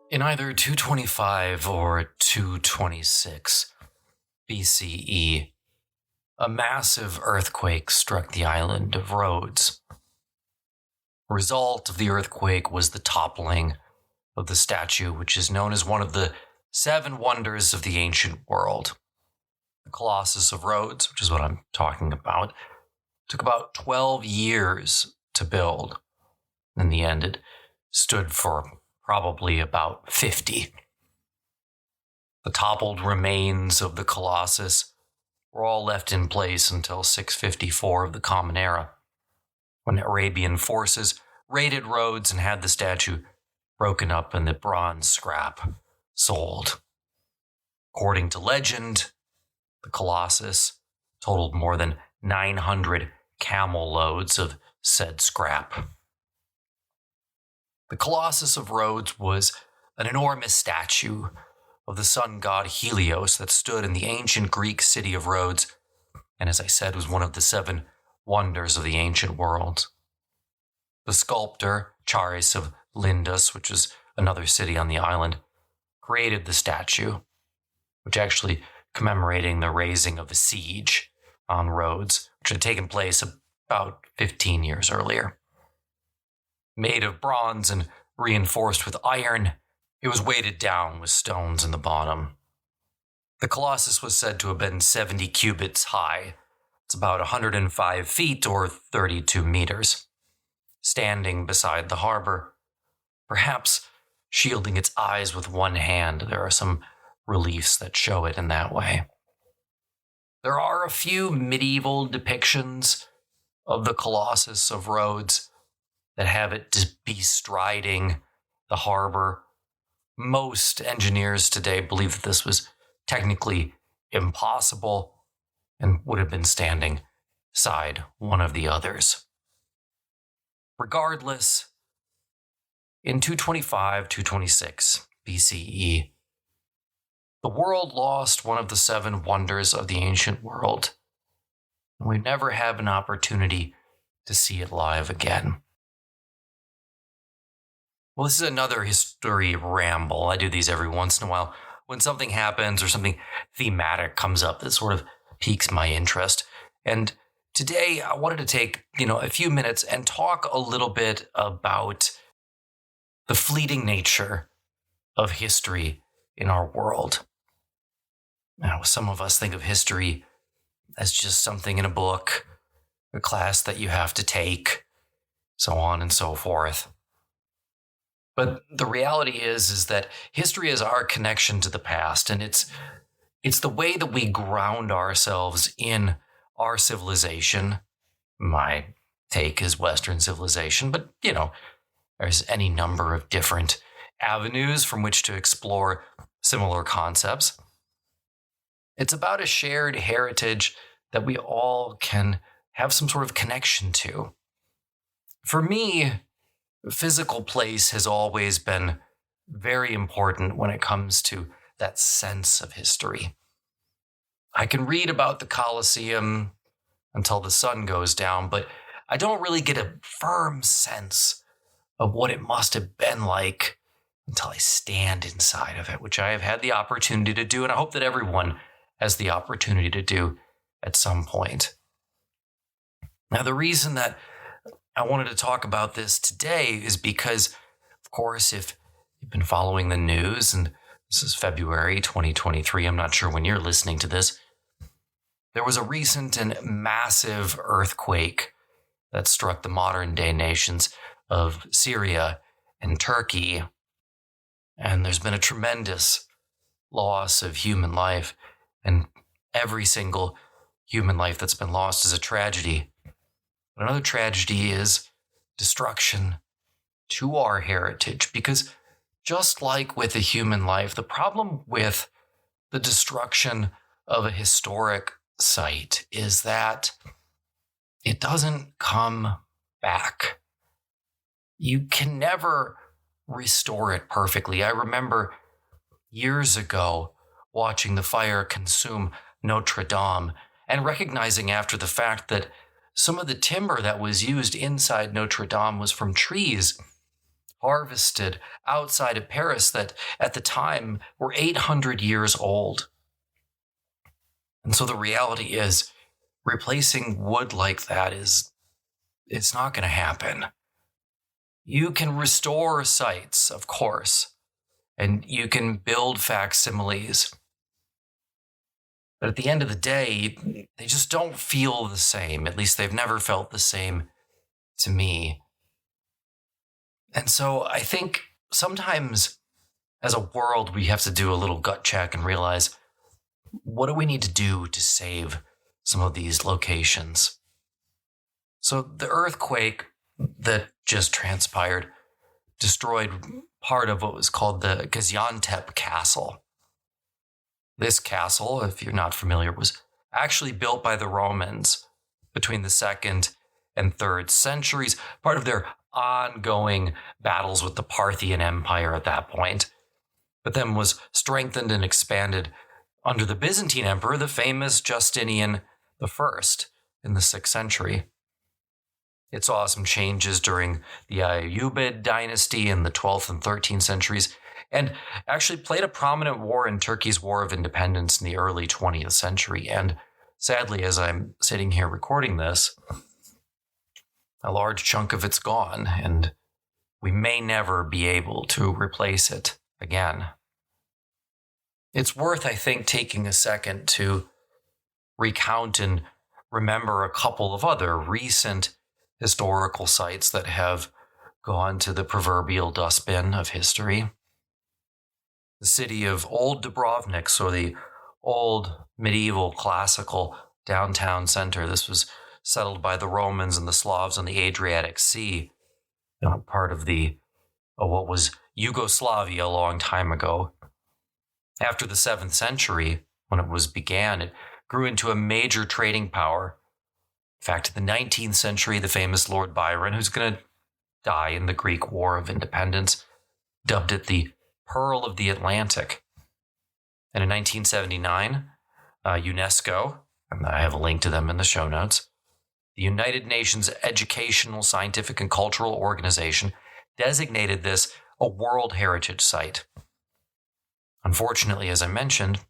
In either 225 or 226 BCE, a massive earthquake struck the island of Rhodes. The result of the earthquake was the toppling of the statue, which is known as one of the seven wonders of the ancient world. The Colossus of Rhodes, which is what I'm talking about, took about 12 years to build. In the end, it stood for probably about 50. The toppled remains of the Colossus were all left in place until 654 of the Common Era, when Arabian forces raided Rhodes and had the statue broken up and the bronze scrap sold. According to legend, the Colossus totaled more than 900 camel loads of said scrap. The Colossus of Rhodes was an enormous statue of the sun god Helios that stood in the ancient Greek city of Rhodes, and as I said, was one of the seven wonders of the ancient world. The sculptor, Charis of Lindus, which is another city on the island, created the statue, which actually commemorating the raising of a siege on Rhodes, which had taken place about 15 years earlier. Made of bronze and reinforced with iron, it was weighted down with stones in the bottom. The Colossus was said to have been 70 cubits high. It's about 105 feet or 32 meters. Standing beside the harbor, perhaps shielding its eyes with one hand. There are some reliefs that show it in that way. There are a few medieval depictions of the Colossus of Rhodes that have it bestriding the harbor. Most engineers today believe that this was technically impossible and would have been standing beside one of the others. Regardless, in 225-226 BCE, the world lost one of the seven wonders of the ancient world, and we never have an opportunity to see it live again. Well, this is another history ramble. I do these every once in a while when something happens or something thematic comes up that sort of piques my interest. And today I wanted to take, a few minutes and talk a little bit about the fleeting nature of history in our world. Now, some of us think of history as just something in a book, a class that you have to take, so on and so forth. But the reality is that history is our connection to the past, and it's the way that we ground ourselves in our civilization. My take is Western civilization, but, there's any number of different avenues from which to explore similar concepts. It's about a shared heritage that we all can have some sort of connection to. For me, physical place has always been very important when it comes to that sense of history. I can read about the Colosseum until the sun goes down, but I don't really get a firm sense of what it must have been like until I stand inside of it, which I have had the opportunity to do, and I hope that everyone has the opportunity to do at some point. Now, the reason that I wanted to talk about this today is because, of course, if you've been following the news, and this is February 2023, I'm not sure when you're listening to this, there was a recent and massive earthquake that struck the modern-day nations of Syria and Turkey. And there's been a tremendous loss of human life, and every single human life that's been lost is a tragedy. Another tragedy is destruction to our heritage, because just like with a human life, the problem with the destruction of a historic site is that it doesn't come back. You can never restore it perfectly. I remember years ago watching the fire consume Notre Dame and recognizing after the fact that some of the timber that was used inside Notre Dame was from trees harvested outside of Paris that at the time were 800 years old. And so the reality is, replacing wood like that it's not going to happen. You can restore sites, of course, and you can build facsimiles. But at the end of the day, they just don't feel the same. At least they've never felt the same to me. And so I think sometimes as a world, we have to do a little gut check and realize, what do we need to do to save some of these locations? So the earthquake that just transpired destroyed part of what was called the Gaziantep Castle. This castle, if you're not familiar, was actually built by the Romans between the 2nd and 3rd centuries, part of their ongoing battles with the Parthian Empire at that point, but then was strengthened and expanded under the Byzantine Emperor, the famous Justinian I in the 6th century. It saw some changes during the Ayyubid dynasty in the 12th and 13th centuries, and actually played a prominent role in Turkey's War of Independence in the early 20th century. And sadly, as I'm sitting here recording this, a large chunk of it's gone, and we may never be able to replace it again. It's worth, I think, taking a second to recount and remember a couple of other recent historical sites that have gone to the proverbial dustbin of history. The city of Old Dubrovnik, so the old medieval classical downtown center. This was settled by the Romans and the Slavs on the Adriatic Sea, part of what was Yugoslavia a long time ago. After the 7th century, when it began, it grew into a major trading power. In fact, in the 19th century, the famous Lord Byron, who's going to die in the Greek War of Independence, dubbed it the Pearl of the Atlantic. And in 1979, UNESCO, and I have a link to them in the show notes, the United Nations Educational, Scientific, and Cultural Organization designated this a World Heritage Site. Unfortunately, as I mentioned,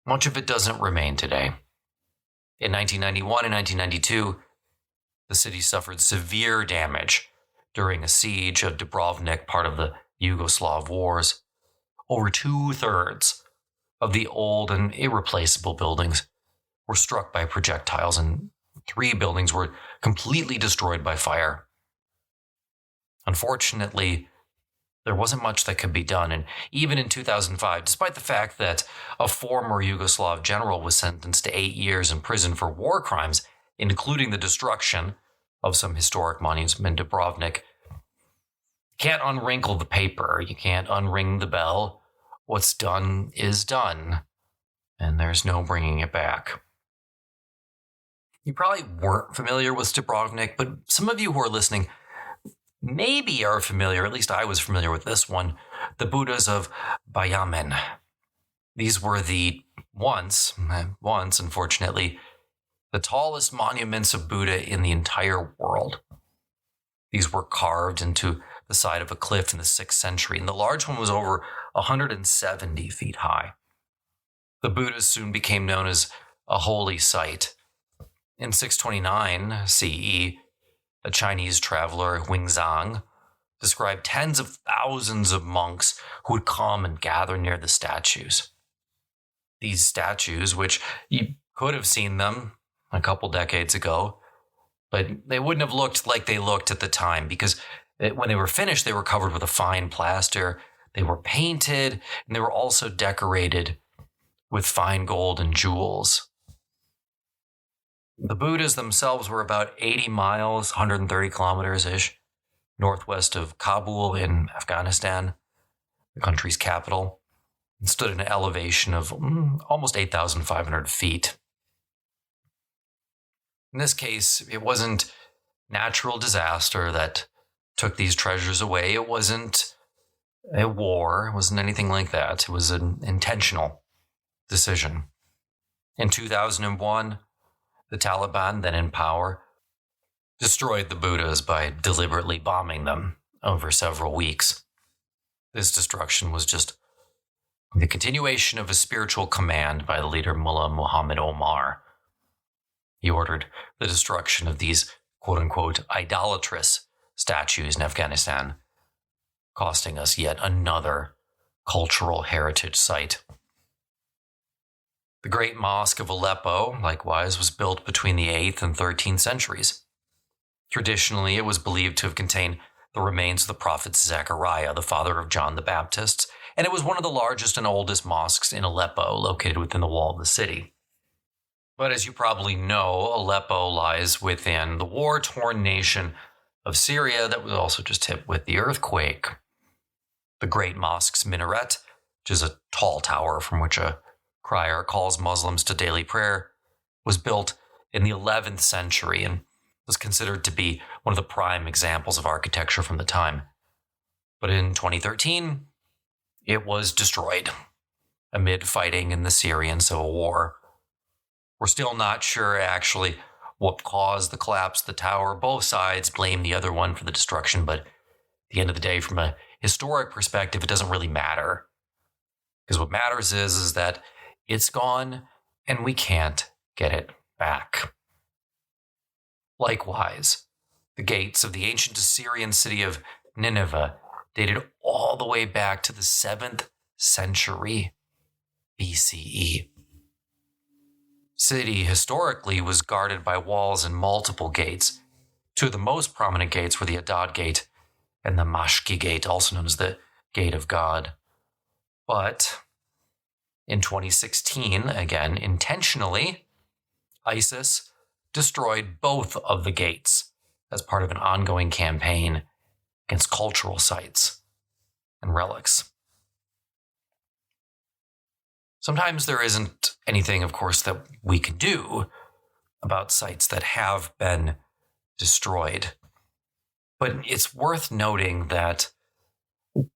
much of it doesn't remain today. In 1991 and 1992, the city suffered severe damage during a siege of Dubrovnik, part of the Yugoslav wars. Over 2/3 of the old and irreplaceable buildings were struck by projectiles, and 3 buildings were completely destroyed by fire. Unfortunately, there wasn't much that could be done, and even in 2005, despite the fact that a former Yugoslav general was sentenced to 8 years in prison for war crimes, including the destruction of some historic monuments in Dubrovnik, you can't unwrinkle the paper, you can't unring the bell. What's done is done, and there's no bringing it back. You probably weren't familiar with Dubrovnik, but some of you who are listening maybe are familiar, at least I was familiar with this one, the Buddhas of Bayamin. These were once, unfortunately, the tallest monuments of Buddha in the entire world. These were carved into the side of a cliff in the 6th century, and the large one was over 170 feet high. The Buddhas soon became known as a holy site. In 629 CE, a Chinese traveler, Huizang, described tens of thousands of monks who would come and gather near the statues. These statues, which you could have seen them a couple decades ago, but they wouldn't have looked like they looked at the time, because when they were finished, they were covered with a fine plaster, they were painted, and they were also decorated with fine gold and jewels. The Buddhas themselves were about 80 miles, 130 kilometers-ish, northwest of Kabul in Afghanistan, the country's capital, and stood at an elevation of almost 8,500 feet. In this case, it wasn't natural disaster that took these treasures away. It wasn't a war. It wasn't anything like that. It was an intentional decision. In 2001, the Taliban, then in power, destroyed the Buddhas by deliberately bombing them. over several weeks. This destruction was just the continuation of a spiritual command by the leader Mullah Muhammad Omar. He ordered the destruction of these quote-unquote idolatrous statues in Afghanistan, costing us yet another cultural heritage site. The Great Mosque of Aleppo, likewise, was built between the 8th and 13th centuries. Traditionally, it was believed to have contained the remains of the prophet Zechariah, the father of John the Baptist, and it was one of the largest and oldest mosques in Aleppo, located within the wall of the city. But as you probably know, Aleppo lies within the war-torn nation of Syria that was also just hit with the earthquake. The Great Mosque's minaret, which is a tall tower from which a crier calls Muslims to daily prayer, was built in the 11th century and was considered to be one of the prime examples of architecture from the time. But in 2013, it was destroyed amid fighting in the Syrian civil war. We're still not sure actually what caused the collapse of the tower. Both sides blame the other one for the destruction, but at the end of the day, from a historic perspective, it doesn't really matter. Because what matters is that it's gone and we can't get it back. Likewise, the gates of the ancient Assyrian city of Nineveh dated all the way back to the 7th century BCE. City historically was guarded by walls and multiple gates. Two of the most prominent gates were the Adad Gate and the Mashki Gate, also known as the Gate of God. But in 2016, again intentionally, ISIS destroyed both of the gates as part of an ongoing campaign against cultural sites and relics. Sometimes there isn't anything, of course, that we can do about sites that have been destroyed. But it's worth noting that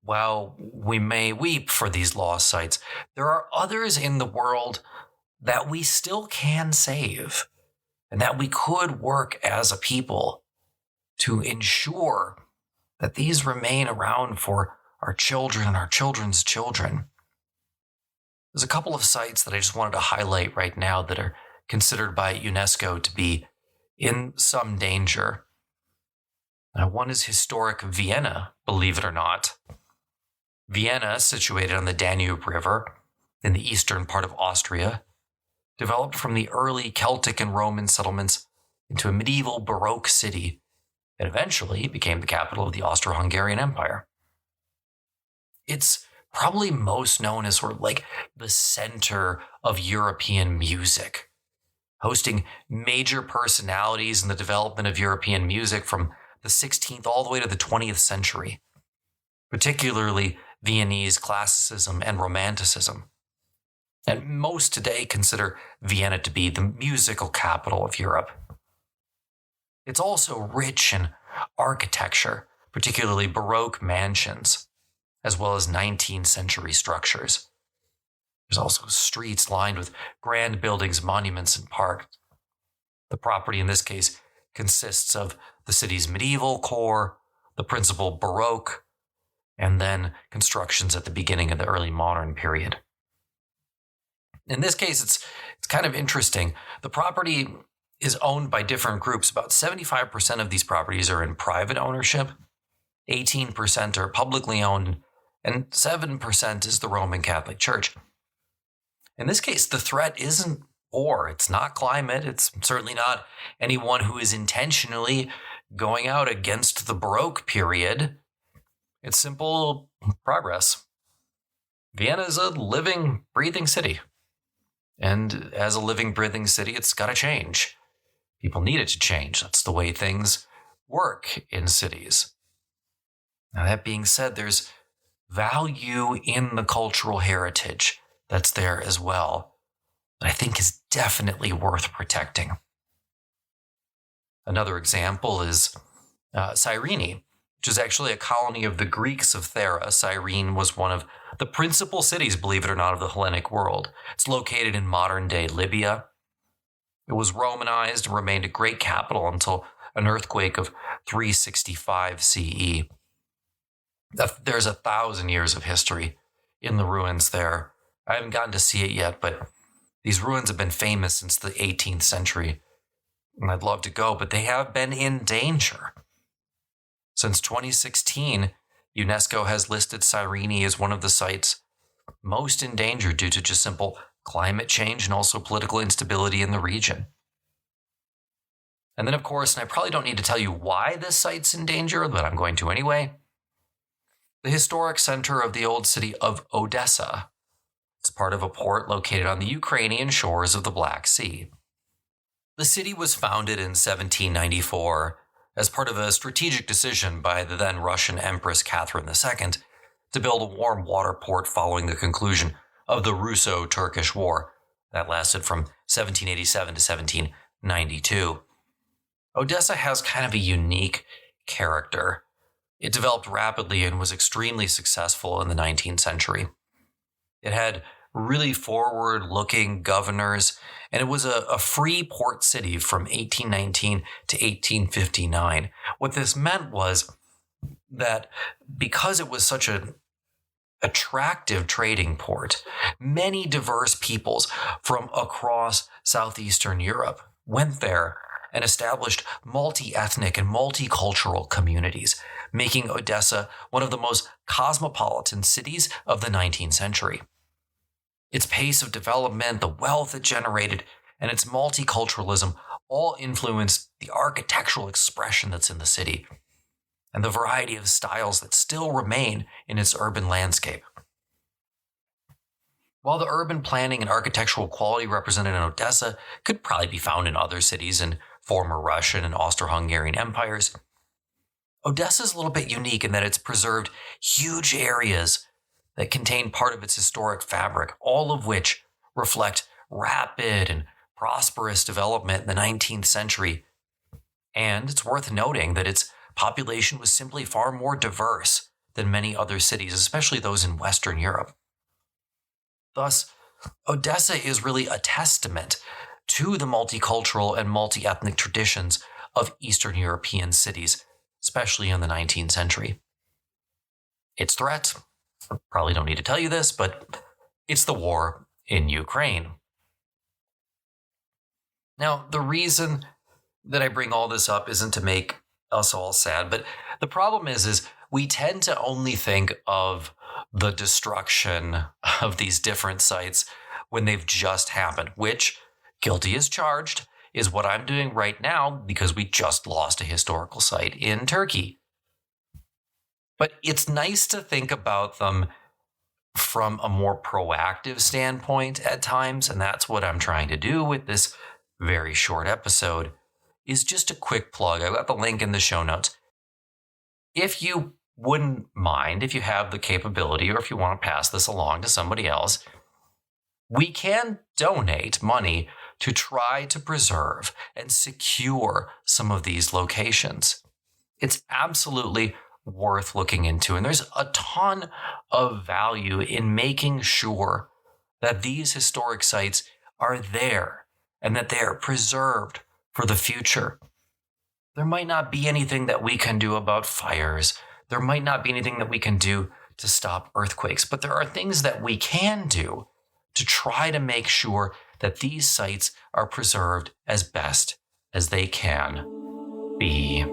while we may weep for these lost sites, there are others in the world that we still can save and that we could work as a people to ensure that these remain around for our children and our children's children. There's a couple of sites that I just wanted to highlight right now that are considered by UNESCO to be in some danger. One is historic Vienna, believe it or not. Vienna, situated on the Danube River in the eastern part of Austria, developed from the early Celtic and Roman settlements into a medieval Baroque city and eventually became the capital of the Austro-Hungarian Empire. It's probably most known as sort of like the center of European music, hosting major personalities in the development of European music from the 16th all the way to the 20th century, particularly Viennese classicism and romanticism. And most today consider Vienna to be the musical capital of Europe. It's also rich in architecture, particularly Baroque mansions, as well as 19th century structures. There's also streets lined with grand buildings, monuments, and parks. The property in this case consists of the city's medieval core, the principal Baroque, and then constructions at the beginning of the early modern period. In this case, it's kind of interesting. The property is owned by different groups. About 75% of these properties are in private ownership, 18% are publicly owned, and 7% is the Roman Catholic Church. In this case, the threat isn't war. It's not climate. It's certainly not anyone who is intentionally going out against the Baroque period. It's simple progress. Vienna is a living, breathing city. And as a living, breathing city, it's got to change. People need it to change. That's the way things work in cities. Now, that being said, there's value in the cultural heritage that's there as well, that I think is definitely worth protecting. Another example is Cyrene, which is actually a colony of the Greeks of Thera. Cyrene was one of the principal cities, believe it or not, of the Hellenic world. It's located in modern-day Libya. It was Romanized and remained a great capital until an earthquake of 365 CE. There's 1,000 years of history in the ruins there. I haven't gotten to see it yet, but these ruins have been famous since the 18th century. And I'd love to go, but they have been in danger. Since 2016, UNESCO has listed Cyrene as one of the sites most in danger due to just simple climate change and also political instability in the region. And then, of course, and I probably don't need to tell you why this site's in danger, but I'm going to anyway, the historic center of the old city of Odessa. It's part of a port located on the Ukrainian shores of the Black Sea. The city was founded in 1794 as part of a strategic decision by the then Russian Empress Catherine II to build a warm water port following the conclusion of the Russo-Turkish War that lasted from 1787 to 1792. Odessa has kind of a unique character. It developed rapidly and was extremely successful in the 19th century. It had really forward-looking governors, and it was a free port city from 1819 to 1859. What this meant was that because it was such an attractive trading port, many diverse peoples from across southeastern Europe went there and established multi-ethnic and multicultural communities, making Odessa one of the most cosmopolitan cities of the 19th century. Its pace of development, the wealth it generated, and its multiculturalism all influenced the architectural expression that's in the city and the variety of styles that still remain in its urban landscape. While the urban planning and architectural quality represented in Odessa could probably be found in other cities in former Russian and Austro-Hungarian empires, Odessa is a little bit unique in that it's preserved huge areas that contain part of its historic fabric, all of which reflect rapid and prosperous development in the 19th century. And it's worth noting that its population was simply far more diverse than many other cities, especially those in Western Europe. Thus, Odessa is really a testament to the multicultural and multi-ethnic traditions of Eastern European cities, especially in the 19th century. Its threat, I probably don't need to tell you this, but it's the war in Ukraine. Now, the reason that I bring all this up isn't to make us all sad, but the problem is we tend to only think of the destruction of these different sites when they've just happened, which, guilty as charged, is what I'm doing right now because we just lost a historical site in Turkey. But it's nice to think about them from a more proactive standpoint at times, and that's what I'm trying to do with this very short episode, is just a quick plug. I've got the link in the show notes. If you wouldn't mind, if you have the capability, or if you want to pass this along to somebody else, we can donate money to try to preserve and secure some of these locations. It's absolutely worth looking into, and there's a ton of value in making sure that these historic sites are there and that they are preserved for the future. There might not be anything that we can do about fires. There might not be anything that we can do to stop earthquakes, but there are things that we can do to try to make sure that these sites are preserved as best as they can be.